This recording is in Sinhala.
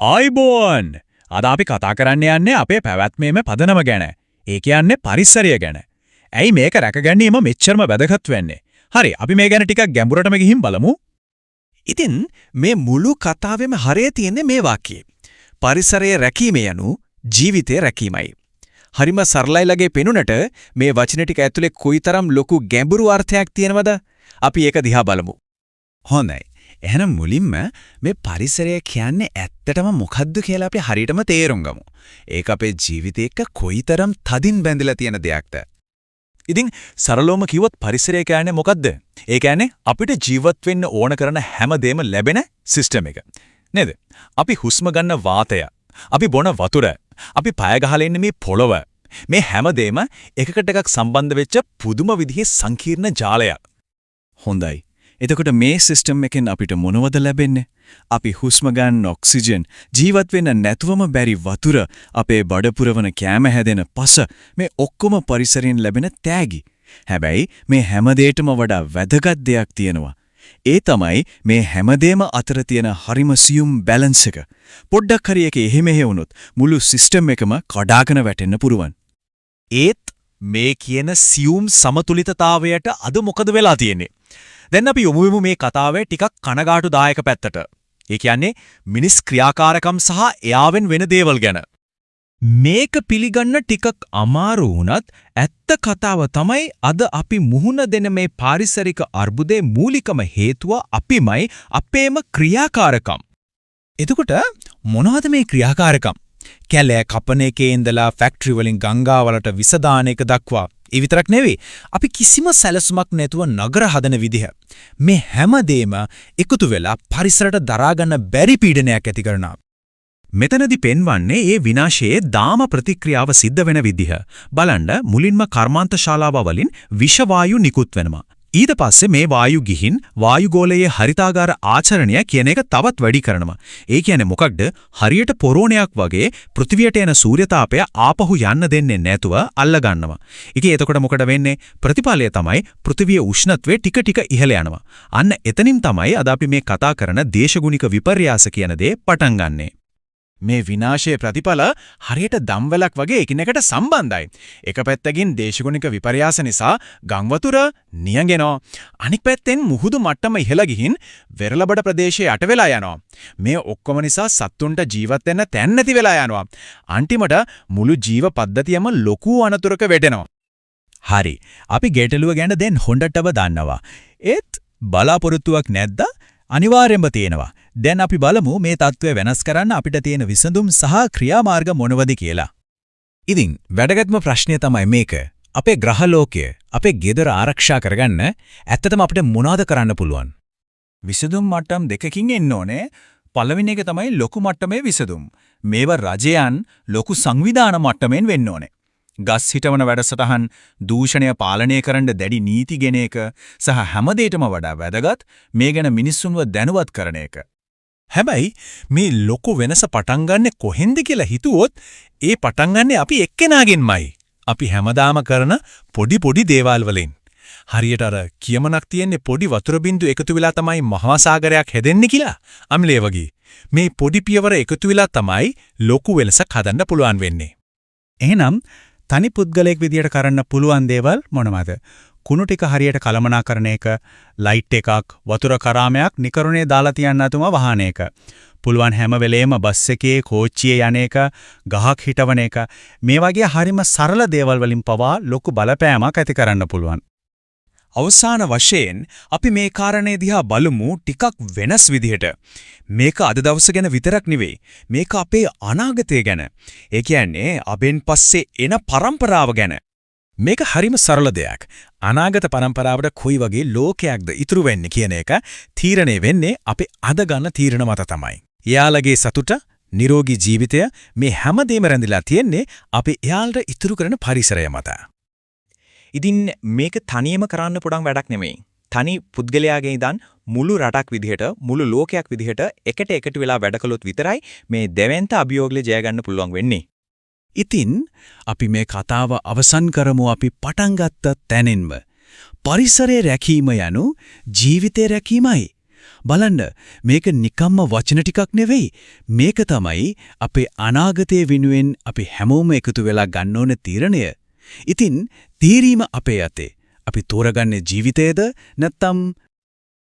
ආයිබෝන් අද අපි කතා කරන්න යන්නේ අපේ පැවැත්මේම පදනම ගැන. ඒ කියන්නේ පරිසරය ගැන. ඇයි මේක රැකගැනීම මෙච්චරම වැදගත් වෙන්නේ? හරි අපි මේ ගැන ටිකක් ගැඹුරටම ගිහින් බලමු. ඉතින් මේ මුළු කතාවෙම හරය තියෙන්නේ මේ වාක්‍යයේ. පරිසරය රැකීම යනු ජීවිතය රැකීමයි. හරිම සරලයි ලගේ පෙනුනට මේ වචන ටික ඇතුලේ කොයිතරම් ලොකු ගැඹුරු අර්ථයක් තියෙනවද? අපි ඒක දිහා බලමු. හොඳයි. එහෙනම් මුලින්ම මේ පරිසරය කියන්නේ ඇත්තටම මොකද්ද කියලා අපි හරියටම තේරුම් ගමු. ඒක අපේ ජීවිතේ එක්ක කොයිතරම් තදින් බැඳිලා තියෙන දෙයක්ද? ඉතින් සරලවම කිව්වොත් පරිසරය කියන්නේ මොකද්ද? ඒ කියන්නේ අපිට ජීවත් වෙන්න ඕන කරන හැමදේම ලැබෙන සිස්ටම් එක. නේද? අපි හුස්ම ගන්න වාතය, අපි බොන වතුර, අපි පය ගහලා ඉන්න මේ පොළව, මේ හැමදේම එකකට එකක් සම්බන්ධ වෙච්ච පුදුම විදිහේ සංකීර්ණ ජාලයක්. හොඳයි. එතකොට මේ සිස්ටම් එකෙන් අපිට මොනවද ලැබෙන්නේ? අපි හුස්ම ගන්න ඔක්සිජන්, ජීවත් වෙන්න නැතුවම බැරි වතුර, අපේ බඩ පුරවන කෑම හැදෙන පස, මේ ඔක්කොම පරිසරයෙන් ලැබෙන තෑගි. හැබැයි මේ හැමදේටම වඩා වැදගත් දෙයක් තියෙනවා. ඒ තමයි මේ හැමදේම අතර තියෙන හරිම සියුම් බැලන්ස් එක. පොඩ්ඩක් හරි එක එහෙ මෙහෙ වුණොත් මුළු සිස්ටම් එකම කඩාගෙන වැටෙන්න පුරුවන්. ඒත් මේ කියන සියුම් සමතුලිතතාවයට අද මොකද වෙලා තියෙන්නේ? දැන් අපි යොමු මේ කතාවේ ටිකක් කනගාටුදායක පැත්තට. ඒ කියන්නේ මිනිස් ක්‍රියාකාරකම් සහ එයාවෙන් වෙන දේවල් ගැන. මේක පිළිගන්න ටිකක් අමාරු වුණත් ඇත්ත කතාව තමයි අද අපි මුහුණ දෙන මේ පාරිසරික අර්බුදේ මූලිකම හේතුව අපිමයි අපේම ක්‍රියාකාරකම්. එතකොට මොනවද මේ ක්‍රියාකාරකම්? කැලෑ කපන එකේ ඉඳලා ෆැක්ටරි වලින් ගංගාවලට විස දාන එක දක්වා. ඒ විතරක් නෙවෙයි අපි කිසිම සැලසුමක් නැතුව නගර හදන විදිහ. මේ හැමදේම එකතු වෙලා පරිසරයට දරා ගන්න බැරි පීඩනයක් ඇති කරනවා. මෙතනදි පෙන්වන්නේ ඒ විනාශයේ දාම ප්‍රතික්‍රියාව සිද්ධ වෙන විදිහ. බලන්න මුලින්ම කර්මාන්ත ශාලාව වලින් විෂ වායු නිකුත් වෙනවා. ඊට පස්සේ මේ වායු ගිහින් වායුගෝලයේ හරිතාගාර ආචරණය කියන එක තවත් වැඩි කරනවා. ඒ කියන්නේ මොකක්ද? හරියට පොරෝණයක් වගේ පෘථිවියට එන සූර්යතාපය ආපහු යන්න දෙන්නේ නැතුව අල්ල ගන්නවා. ඉතින් එතකොට මොකද වෙන්නේ? ප්‍රතිඵලය තමයි පෘථිවියේ උෂ්ණත්වය ටික ටික ඉහළ යනවා. අන්න එතනින් තමයි අද අපි මේ කතා කරන දේශගුණික විපර්යාස කියන දේ පටන් ගන්නෙ. මේ විනාශයේ ප්‍රතිඵල හරියට දම්වැලක් වගේ එකිනෙකට සම්බන්ධයි. එක පැත්තකින් දේශගුණික විපර්යාස නිසා ගංවතුර නියඟෙනවා. අනිත් පැත්තෙන් මුහුදු මට්ටම ඉහළ ගිහින් වෙරළබඩ ප්‍රදේශයේ යට වෙලා යනවා. මේ ඔක්කොම නිසා සත්තුන්ට ජීවත් වෙන්න තැන් නැති වෙලා යනවා. අන්තිමට මුළු ජීව පද්ධතියම ලොකු අනතුරක වැටෙනවා. හරි. අපි ගැටලුව ගැන දැන් හොඳටම දන්නවා. ඒත් බලාපොරොත්තුවක් නැද්ද? අනිවාර්යෙන්ම තියෙනවා. දැන් අපි බලමු මේ தત્ත්වය වෙනස් කරන්න අපිට තියෙන විසඳුම් සහ ක්‍රියාමාර්ග මොනවද කියලා. ඉතින් වැදගත්ම ප්‍රශ්නය තමයි මේක. අපේ ග්‍රහලෝකය, අපේ ගෙදර ආරක්ෂා කරගන්න ඇත්තටම අපිට මොනවද කරන්න පුළුවන්? විසඳුම් මට්ටම් දෙකකින් එන්න ඕනේ. පළවෙනි එක තමයි ලොකු මට්ටමේ විසඳුම්. මේව රජයන් ලොකු සංවිධාන මට්ටමෙන් වෙන්න ඕනේ. ගස් හිටවන වැඩසටහන්, දූෂණය පාලනය කරන්න දැඩි නීති ගෙන එක සහ හැමදේටම වඩා වැදගත් මේ ගැන මිනිස්සුන්ව දැනුවත් කරන එක. හැබැයි මේ ලොකු වෙනස පටන් ගන්නෙ කොහෙන්ද කියලා හිතුවොත් ඒ පටන් ගන්නෙ අපි එක්කෙනාගෙන්මයි. අපි හැමදාම කරන පොඩි දේවල් වලින්. හරියට අර කියමනක් තියෙන්නේ පොඩි වතුර බින්දු එකතු වෙලා තමයි මහා සාගරයක් හැදෙන්නේ කියලා. අම්ලේ වගේ. මේ පොඩි පියවර එකතු වෙලා තමයි ලොකු වෙනසක් හදන්න පුළුවන් වෙන්නේ. එහෙනම් තනි පුද්ගලයෙක් විදියට කරන්න පුළුවන් දේවල් මොනවද? කුණු ටික හරියට කළමනාකරන එක, ලයිට් එකක්, වතුර කරාමයක් නිකරුණේ දාලා තියන්න නැතුම වහන එක. පුළුවන් හැම වෙලේම බස් එකේ, කෝච්චියේ යන එක, ගහක් හිටවන එක. මේ වගේ හරිම සරල දේවල් වලින් පවා ලොකු බලපෑමක් ඇති කරන්න පුළුවන්. අවසාන වශයෙන් අපි මේ කාරණේ දිහා බලමු ටිකක් වෙනස් විදිහට. මේක අද දවස ගැන විතරක් නෙවෙයි. මේක අපේ අනාගතය ගැන. ඒ කියන්නේ අපෙන් පස්සේ එන පරම්පරාව ගැන. මේක හරිම සරල දෙයක්. අනාගත පරම්පරාවට කොයි වගේ ලෝකයක්ද ඉතුරු වෙන්නේ කියන එක තීරණය වෙන්නේ අපි අද ගන්න තීරණ මත තමයි. එයාලගේ සතුට, නිරෝගී ජීවිතය මේ හැමදේම රැඳිලා තියෙන්නේ අපි එයාලට ඉතුරු කරන පරිසරය මත. ඉතින් මේක තනියම කරන්න පුළුවන් වැඩක් නෙමෙයි. තනි පුද්ගලයාගේ ඉඳන් මුළු රටක් විදිහට, මුළු ලෝකයක් විදිහට එකට එකතු වෙලා වැඩ කළොත් විතරයි මේ දෙවෙන්ත අභියෝගය ජය ගන්න පුළුවන් වෙන්නේ. ඉතින් අපි මේ කතාව අවසන් කරමු අපි පටන් ගත්ත තැනින්ම. පරිසරය රැකීම යනු ජීවිතය රැකීමයි. බලන්න මේක නිකම්ම වචන ටිකක් නෙවෙයි. මේක තමයි අපේ අනාගතය වෙනුවෙන් අපි හැමෝම එකතු වෙලා ගන්න ඕන තීරණය. ඉතින් තීරීම අපේ අතේ. අපි තෝරගන්නේ ජීවිතයද නැත්නම්